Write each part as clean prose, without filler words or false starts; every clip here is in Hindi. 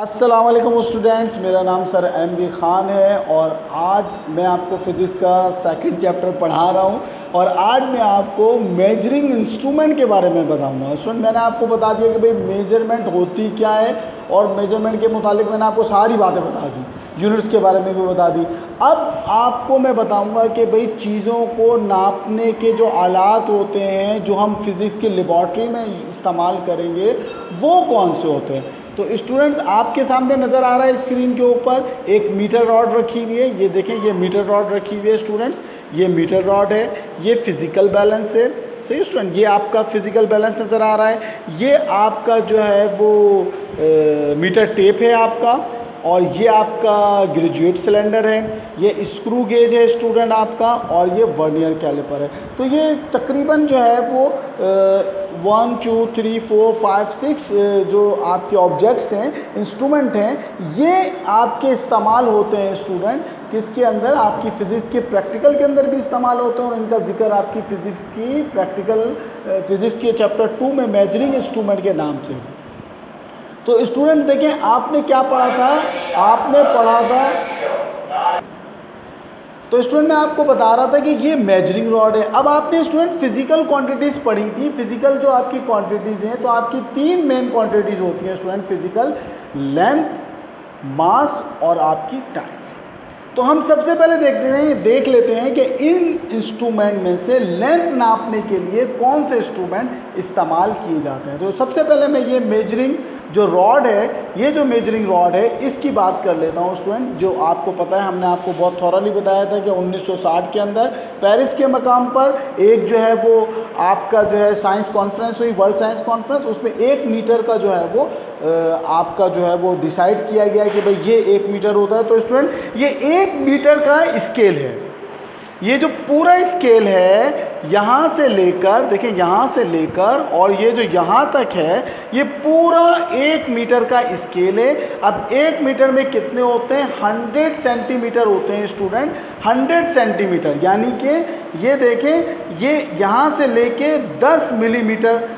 अस्सलाम वालेकुम स्टूडेंट्स, मेरा नाम सर एम.बी. ख़ान है और आज मैं आपको फ़िज़िक्स का सेकंड चैप्टर पढ़ा रहा हूँ और आज मैं आपको मेजरिंग इंस्ट्रूमेंट के बारे में बताऊँगा। स्टूडेंट, मैंने आपको बता दिया कि भाई मेजरमेंट होती क्या है और मेजरमेंट के मुतालिक मैंने आपको सारी बातें बता दी, यूनिट्स के बारे में भी बता दी। अब आपको मैं बताऊँगा कि भाई चीज़ों को नापने के जो आलात होते हैं जो हम फिज़िक्स की लेबॉर्ट्री में इस्तेमाल करेंगे वो कौन से होते हैं। तो स्टूडेंट्स, आपके सामने नज़र आ रहा है स्क्रीन के ऊपर एक मीटर रॉड रखी हुई है। ये देखें, ये मीटर रॉड रखी हुई है स्टूडेंट्स, ये मीटर रॉड है, ये फिज़िकल बैलेंस है। सही स्टूडेंट, ये आपका फिज़िकल बैलेंस नज़र आ रहा है। ये आपका जो है वो मीटर टेप है आपका, और ये आपका ग्रेजुएट सिलेंडर है, ये स्क्रू गेज है स्टूडेंट आपका, और ये वर्नियर कैलिपर है। तो ये तकरीबन जो है वो 1 2 3 4 5 6 जो आपके ऑब्जेक्ट्स हैं, इंस्ट्रूमेंट हैं, ये आपके इस्तेमाल होते हैं स्टूडेंट किसके अंदर, आपकी फ़िज़िक्स के प्रैक्टिकल के अंदर भी इस्तेमाल होते हैं। और इनका जिक्र आपकी फ़िज़िक्स की प्रैक्टिकल फ़िज़िक्स के चैप्टर 2 में मेजरिंग इंस्ट्रूमेंट के नाम से। तो स्टूडेंट देखें, आपने क्या पढ़ा था, आपने पढ़ा था, तो स्टूडेंट मैं आपको बता रहा था कि ये मेजरिंग रॉड है। अब आपने स्टूडेंट फिजिकल क्वांटिटीज़ पढ़ी थी। फिजिकल जो आपकी क्वांटिटीज़ हैं, तो आपकी 3 मेन क्वांटिटीज़ होती हैं स्टूडेंट फिजिकल: लेंथ, मास और आपकी टाइम। तो हम सबसे पहले देख लेते हैं कि इन इंस्ट्रूमेंट में से लेंथ नापने के लिए कौन से इंस्ट्रूमेंट इस्तेमाल किए जाते हैं। तो सबसे पहले मैं ये मेजरिंग जो रॉड है, ये जो मेजरिंग रॉड है, इसकी बात कर लेता हूँ स्टूडेंट। जो आपको पता है, हमने आपको बहुत थॉरली बताया था कि 1960 के अंदर पेरिस के मकाम पर एक जो है वो आपका जो है साइंस कॉन्फ्रेंस हुई, वर्ल्ड साइंस कॉन्फ्रेंस। उसमें 1 मीटर का जो है वो आपका जो है वो डिसाइड किया गया कि भाई ये 1 मीटर होता है। तो स्टूडेंट, ये 1 मीटर का स्केल है। ये जो पूरा स्केल है, यहाँ से लेकर, देखिए यहाँ से लेकर और ये जो यहाँ तक है, ये पूरा 1 मीटर का स्केल है। अब 1 मीटर में कितने होते हैं? 100 सेंटीमीटर होते हैं स्टूडेंट, 100 सेंटीमीटर। यानी कि ये देखें, ये यहाँ से लेके 10 मिलीमीटर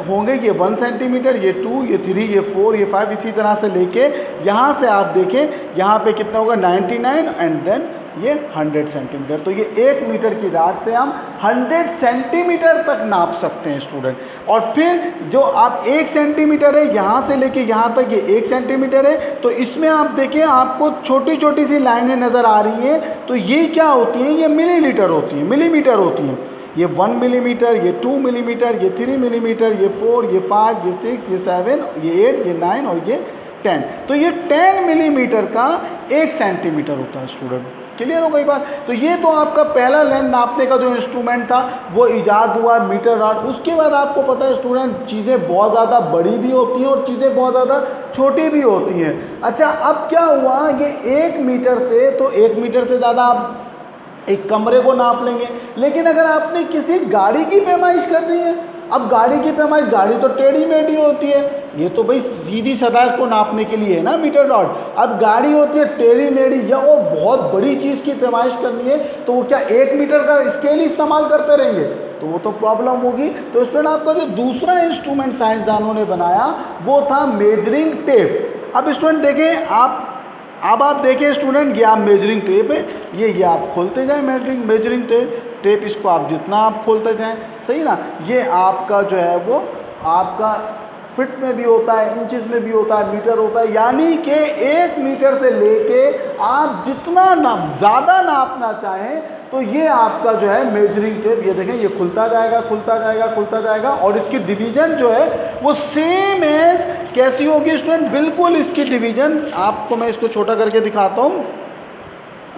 होंगे। ये 1 सेंटीमीटर, ये 2, ये 3, ये 4, ये 5, इसी तरह से लेके यहाँ से आप देखें यहाँ पे कितना होगा 99 एंड देन ये 100 सेंटीमीटर। तो ये 1 मीटर की रॉड से हम 100 सेंटीमीटर तक नाप सकते हैं स्टूडेंट। और फिर जो आप 1 सेंटीमीटर है, यहाँ से लेके यहाँ तक ये 1 सेंटीमीटर है। तो इसमें आप देखिए, आपको छोटी छोटी सी लाइनें नज़र आ रही हैं। तो ये क्या होती हैं? ये मिलीलीटर होती हैं, मिलीमीटर होती हैं। ये 1 मिलीमीटर, ये 2 मिलीमीटर, ये 3 मिलीमीटर, ये 4, ये 5, ये 6, ये 7, ये 8, ये 9 और ये 10। तो ये 10 मिलीमीटर का 1 सेंटीमीटर होता है स्टूडेंट। क्लियर हो गई बात? तो ये तो आपका पहला लेंथ नापने का जो इंस्ट्रूमेंट था वो इजाद हुआ, मीटर रॉड। उसके बाद आपको पता है स्टूडेंट, चीज़ें बहुत ज़्यादा बड़ी भी होती हैं और चीज़ें बहुत ज़्यादा छोटी भी होती हैं। अच्छा, अब क्या हुआ, ये 1 मीटर से, तो 1 मीटर से ज़्यादा आप एक कमरे को नाप लेंगे। लेकिन अगर आपने किसी गाड़ी की पैमाइश करनी है, अब गाड़ी की पैमाइश, गाड़ी तो टेढ़ी मेढ़ी होती है, ये तो भाई सीधी सतह को नापने के लिए है ना मीटर रॉड। अब गाड़ी होती है टेढ़ी मेढ़ी, या वो बहुत बड़ी चीज़ की पैमाइश करनी है, तो वो क्या 1 मीटर का स्केल ही इस्तेमाल करते रहेंगे? तो वो तो प्रॉब्लम होगी। तो स्टूडेंट, आपका जो दूसरा इंस्ट्रूमेंट साइंसदानों ने बनाया वो था मेजरिंग टेप। अब स्टूडेंट देखें, अब आप देखिए स्टूडेंट, ये आप मेजरिंग टेप है, ये आप खोलते जाएं मेजरिंग टेप, इसको आप जितना आप खोलते जाएं, सही ना। ये आपका जो है वो आपका फिट में भी होता है, इंचेस में भी होता है, मीटर होता है। यानी कि 1 मीटर से लेके आप जितना ज़्यादा नापना चाहें, तो ये आपका जो है मेजरिंग टेप, ये देखें, ये खुलता जाएगा, खुलता जाएगा, खुलता जाएगा। और इसकी डिवीज़न जो है वो सेम एज कैसी होगी स्टूडेंट? बिल्कुल इसकी डिवीज़न, आपको मैं इसको छोटा करके दिखाता हूँ।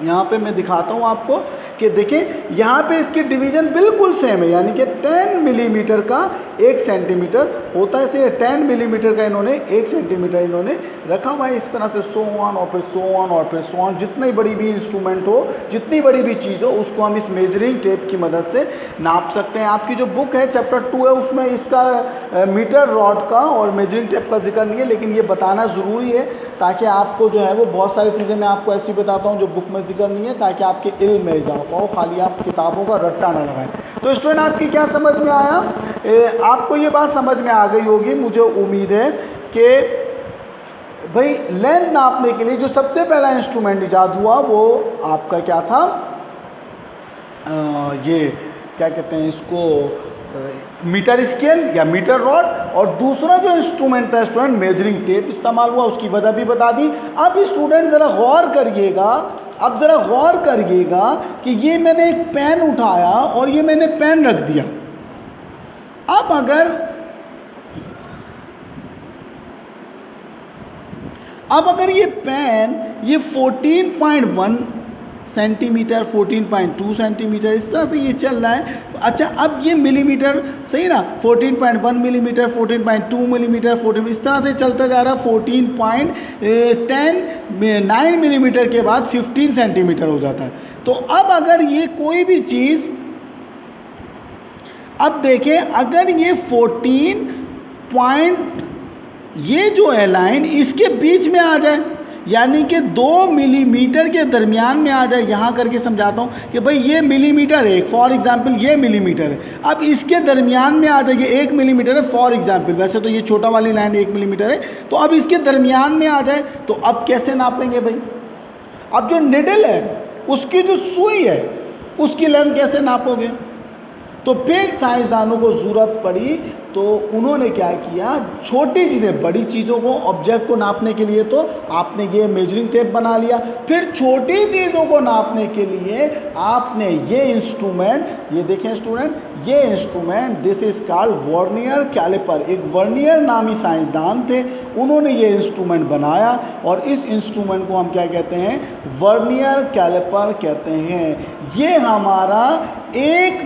यहाँ पे मैं दिखाता हूँ आपको कि देखें, यहाँ पे इसकी डिवीज़न बिल्कुल सेम है। यानी कि 10 मिलीमीटर का 1 सेंटीमीटर होता है। इसे 10 मिलीमीटर का इन्होंने 1 सेंटीमीटर इन्होंने रखा हुआ है। इस तरह से सो ऑन और फिर सो ऑन और फिर सो ऑन, जितनी बड़ी भी इंस्ट्रूमेंट हो, जितनी बड़ी भी चीज़ हो, उसको हम इस मेजरिंग टेप की मदद से नाप सकते हैं। आपकी जो बुक है चैप्टर 2 है, उसमें इसका मीटर रॉड का और मेजरिंग टेप का जिक्र नहीं है, लेकिन ये बताना ज़रूरी है ताकि आपको जो है वो बहुत सारी चीज़ें मैं आपको ऐसी बताता हूँ जो बुक में जिक्र नहीं है, ताकि आपके इल्म में इजाफा हो, खाली आप किताबों का रट्टा ना लगाएं। तो स्टूडेंट, आपकी क्या समझ में आया? आपको ये बात समझ में आ गई होगी, मुझे उम्मीद है कि भाई लेंथ नापने के लिए जो सबसे पहला इंस्ट्रूमेंट इजाद हुआ वो आपका क्या था, ये क्या कहते हैं इसको, मीटर स्केल या मीटर रॉड। और दूसरा जो इंस्ट्रूमेंट था स्टूडेंट, मेजरिंग टेप इस्तेमाल हुआ, उसकी वजह भी बता दी। अब स्टूडेंट ज़रा गौर करिएगा, अब ज़रा गौर करिएगा कि ये मैंने एक पेन उठाया और ये मैंने पेन रख दिया। अब अगर ये पेन ये 14.1 सेंटीमीटर, 14.2 सेंटीमीटर इस तरह से ये चल रहा है। अच्छा, अब ये मिलीमीटर, सही ना, 14.1 मिलीमीटर, 14.2 मिलीमीटर, 14 इस तरह से चलता जा रहा है। 14.9 मिलीमीटर के बाद 15 सेंटीमीटर हो जाता है। तो अब अगर ये कोई भी चीज़, अब देखें अगर ये 14 ये जो है लाइन इसके बीच में आ जाए, यानी कि 2 मिलीमीटर के दरमियान में आ जाए, यहाँ करके समझाता हूँ कि भाई ये मिलीमीटर है, फॉर एग्जांपल ये मिलीमीटर है, अब इसके दरमियान में आ जाए, ये 1 मिलीमीटर है फॉर एग्जांपल, वैसे तो ये छोटा वाली लाइन 1 मिलीमीटर है, तो अब इसके दरमियान में आ जाए तो अब कैसे नापेंगे भाई। अब जो निडल है उसकी जो सुई है उसकी लेंथ कैसे नापोगे। तो फिर साइंसदानों को ज़रूरत पड़ी तो उन्होंने क्या किया, छोटी चीज़ें, बड़ी चीज़ों को, ऑब्जेक्ट को नापने के लिए तो आपने ये मेजरिंग टेप बना लिया, फिर छोटी चीज़ों को नापने के लिए आपने ये इंस्ट्रूमेंट, ये देखें स्टूडेंट, ये instrument this is called vernier calliper. एक वर्नियर नामी साइंसदान थे, उन्होंने ये इंस्ट्रूमेंट बनाया और इस इंस्ट्रूमेंट को हम क्या कहते हैं, वर्नियर कैलिपर कहते हैं। ये हमारा 1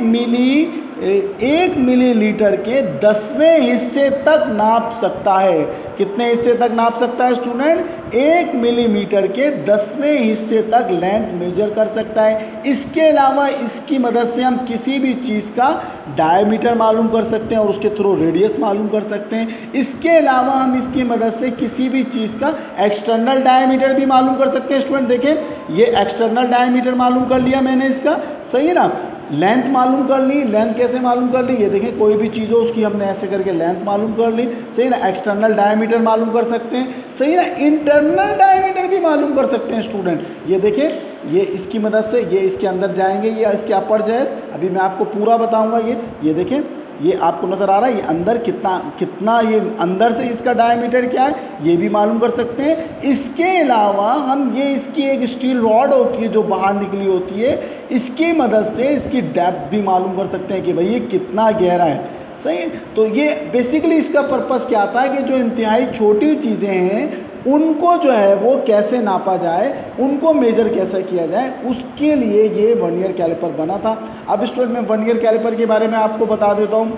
मिलीलीटर के 10वें हिस्से तक नाप सकता है। कितने हिस्से तक नाप सकता है स्टूडेंट, 1 मिलीमीटर के 10वें हिस्से तक लेंथ मेजर कर सकता है। इसके अलावा इसकी मदद से हम किसी भी चीज़ का डायमीटर मालूम कर सकते हैं और उसके थ्रू रेडियस मालूम कर सकते हैं। इसके अलावा हम इसकी मदद से किसी भी चीज़ का एक्सटर्नल डायमीटर भी मालूम कर सकते हैं। स्टूडेंट देखें, ये एक्सटर्नल डायमीटर मालूम कर लिया मैंने इसका, सही है ना। लेंथ मालूम कर ली, लेंथ कैसे मालूम कर ली, ये देखें कोई भी चीज़ हो उसकी हमने ऐसे करके लेंथ मालूम कर ली, सही ना। एक्सटर्नल डायमीटर मालूम कर सकते हैं, सही ना। इंटरनल डायमीटर भी मालूम कर सकते हैं स्टूडेंट। ये देखें, ये इसकी मदद से ये इसके अंदर जाएंगे या इसके अपर जाए, अभी मैं आपको पूरा बताऊंगा। ये देखें, ये आपको नज़र आ रहा है, ये अंदर कितना ये अंदर से इसका डायमीटर क्या है ये भी मालूम कर सकते हैं। इसके अलावा हम ये इसकी एक स्टील रॉड होती है जो बाहर निकली होती है, इसकी मदद से इसकी डेप्थ भी मालूम कर सकते हैं कि भाई ये कितना गहरा है, सही। तो ये बेसिकली इसका पर्पस क्या आता है कि जो इंतहाई छोटी चीज़ें हैं उनको जो है वो कैसे नापा जाए, उनको मेजर कैसे किया जाए, उसके लिए ये वर्नियर कैलिपर बना था। अब स्टूडेंट मैं वर्नियर कैलिपर के बारे में आपको बता देता हूँ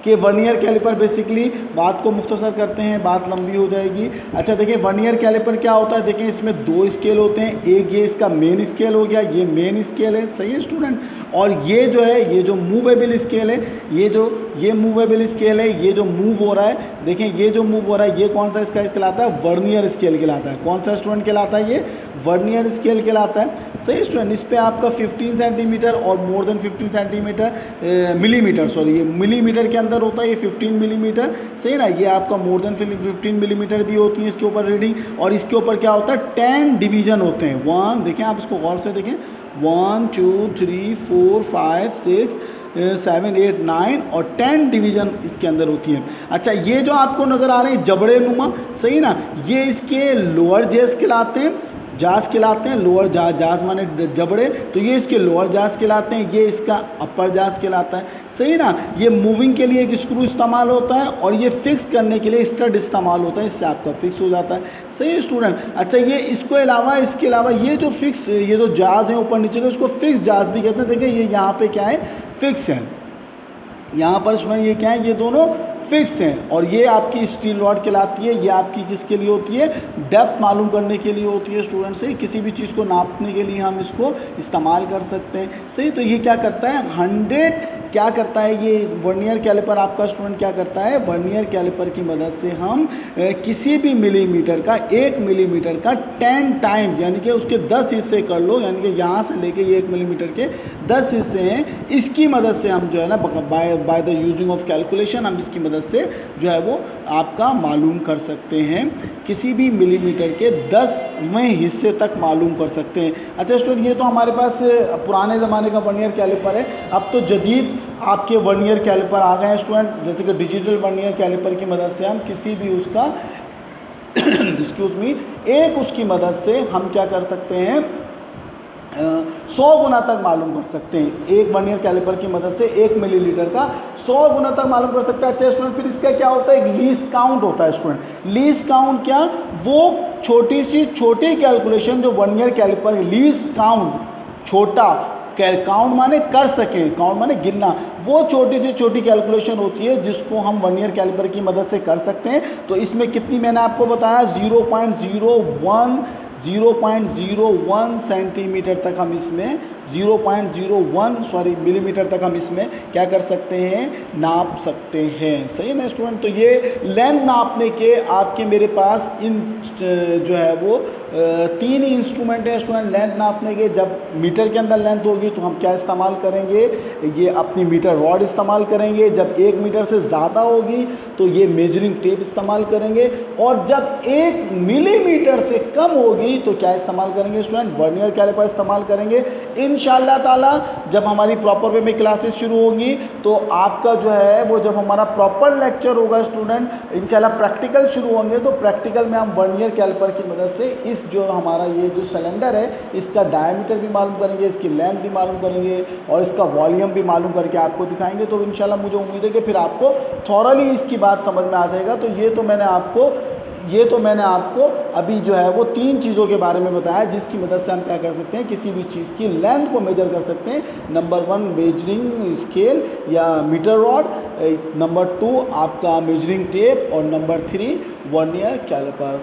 कि वर्नियर कैलिपर बेसिकली, बात को मुख्तसर करते हैं, बात लंबी हो जाएगी। अच्छा देखिए, वर्नियर कैलिपर क्या होता है, देखें इसमें 2 स्केल होते हैं। एक ये इसका मेन स्केल हो गया, ये मेन स्केल है, सही है स्टूडेंट। और ये जो है, ये जो मूवेबल स्केल है, ये मूवेबल स्केल है, ये जो मूव हो रहा है, देखें ये जो मूव हो रहा है ये कौन सा इसका कहलाता है, वर्नियर स्केल कहलाता है। कौन सा स्टूडेंट कहलाता है, ये वर्नियर स्केल कहलाता है, सही स्टूडेंट। इस पर आपका 15 सेंटीमीटर और more than 15 centimetre millimetre, sorry ये मिलीमीटर के अंदर होता है, ये 15 मिलीमीटर, सही ना। ये आपका मोर देन 15 मिलीमीटर भी होती है इसके ऊपर रीडिंग। और इसके ऊपर क्या होता है, 10 डिवीज़न होते हैं। 1 देखें, आप इसको गौर से देखें, 1 2 3 4 5 6 7 8 9 और 10 डिवीज़न इसके अंदर होती है। अच्छा, ये जो आपको नज़र आ रहे हैं जबड़े नुमा, सही ना, ये इसके लोअर जेस कहलाते हैं, जास कहलाते हैं। लोअर जास माने जबड़े, तो ये इसके लोअर जास कहलाते हैं, ये इसका अपर जास कहलाता है, सही ना। ये मूविंग के लिए एक स्क्रू इस्तेमाल होता है और ये फिक्स करने के लिए स्टड इस्तेमाल होता है, इससे आपका फिक्स हो जाता है, सही स्टूडेंट। अच्छा, ये इसके अलावा ये जो फिक्स, ये जो जास है ऊपर नीचे का, उसको फिक्स जास भी कहते हैं। देखिए ये यहाँ पे क्या है, फिक्स है, यहाँ पर स्टूडेंट ये क्या है, ये दोनों फिक्स हैं। और ये आपकी स्टील रॉड कहलाती है, ये आपकी किसके लिए होती है, डेप्थ मालूम करने के लिए होती है स्टूडेंट, से किसी भी चीज़ को नापने के लिए हम इसको इस्तेमाल कर सकते हैं, सही। तो ये क्या करता है, 100 क्या करता है, ये वर्नियर कैलिपर आपका स्टूडेंट क्या करता है, वर्नियर कैलिपर की मदद से हम किसी भी मिलीमीटर का, 1 मिलीमीटर का 10 टाइम्स, यानी कि उसके 10 हिस्से कर लो, यानी कि यहाँ से लेके ये 1 मिलीमीटर के 10 हिस्से हैं, इसकी मदद से हम जो है ना by the using of calculation हम इसकी मदद से जो है वो आपका मालूम कर सकते हैं, किसी भी मिलीमीटर के 10वें हिस्से तक मालूम कर सकते हैं। अच्छा स्टूडेंट, ये तो हमारे पास पुराने ज़माने का वर्नियर कैलिपर है। अब तो जदीद आपके वर्नियर कैलिपर आ गए हैं स्टूडेंट, जैसे कि डिजिटल वर्नियर कैलिपर की मदद से हम किसी भी उसका एक्सक्यूज़ मी एक उसकी मदद से हम क्या कर सकते हैं, 100 गुना तक मालूम कर सकते हैं। एक वर्नियर कैलिपर की मदद से 1 मिलीलीटर का 100 गुना तक मालूम कर सकता है। अच्छा स्टूडेंट, फिर इसका क्या होता है, एक लीस्ट काउंट होता है स्टूडेंट। लीस्ट काउंट क्या, वो छोटी कैलकुलेशन जो वर्नियर कैलिपर लीस्ट काउंट, छोटा काउंट माने कर सके, काउंट माने गिनना, वो छोटी से छोटी कैलकुलेशन होती है जिसको हम वर्नियर कैलिपर की मदद से कर सकते हैं। तो इसमें कितनी मैंने आपको बताया 0.01 सेंटीमीटर तक हम इसमें 0.01 मिलीमीटर तक हम इसमें क्या कर सकते हैं, नाप सकते हैं। सही है ना स्टूडेंट। तो ये लेंथ नापने के आपके मेरे पास इन जो है वो 3 ही इंस्ट्रूमेंट हैं स्टूडेंट लेंथ नापने के। जब मीटर के अंदर लेंथ होगी तो हम क्या इस्तेमाल करेंगे, ये अपनी मीटर रॉड इस्तेमाल करेंगे। जब 1 मीटर से ज़्यादा होगी तो ये मेजरिंग टेप इस्तेमाल करेंगे, और जब 1 मिलीमीटर से कम होगी तो क्या इस्तेमाल करेंगे स्टूडेंट, वर्नियर कैलिपर इस्तेमाल करेंगे। इंशाल्लाह ताला जब हमारी प्रॉपर वे में क्लासेस शुरू होंगी तो आपका जो है वो, जब हमारा प्रॉपर लेक्चर होगा स्टूडेंट, इंशाल्लाह प्रैक्टिकल शुरू होंगे तो प्रैक्टिकल में हम वर्नियर कैलिपर की मदद से इस जो हमारा ये जो सिलेंडर है इसका डायमीटर भी मालूम करेंगे, इसकी लेंथ भी मालूम करेंगे और इसका वॉल्यूम भी मालूम करके आपको दिखाएंगे। तो इंशाल्लाह मुझे उम्मीद है कि फिर आपको थॉरली इसकी बात समझ में आ जाएगा। तो ये तो मैंने आपको अभी जो है वो 3 चीज़ों के बारे में बताया जिसकी मदद से हम क्या कर सकते हैं, किसी भी चीज़ की लेंथ को मेजर कर सकते हैं। नंबर 1 मेजरिंग स्केल या मीटर रॉड, नंबर 2 आपका मेजरिंग टेप, और नंबर 3 वर्नियर कैलिपर।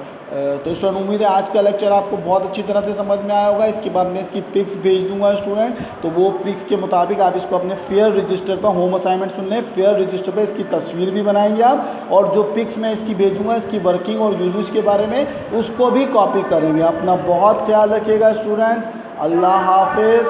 तो स्टूडेंट उम्मीद है आज का लेक्चर आपको बहुत अच्छी तरह से समझ में आया होगा। इसके बाद मैं इसकी पिक्स भेज दूंगा स्टूडेंट, तो वो पिक्स के मुताबिक आप इसको अपने फेयर रजिस्टर पर, होम असाइनमेंट सुन लें, फेयर रजिस्टर पर इसकी तस्वीर भी बनाएंगे आप, और जो पिक्स मैं इसकी भेजूंगा इसकी वर्किंग और यूजेज के बारे में उसको भी कॉपी करेंगे। अपना बहुत ख्याल रखिएगा स्टूडेंट्स। अल्लाह हाफिज़।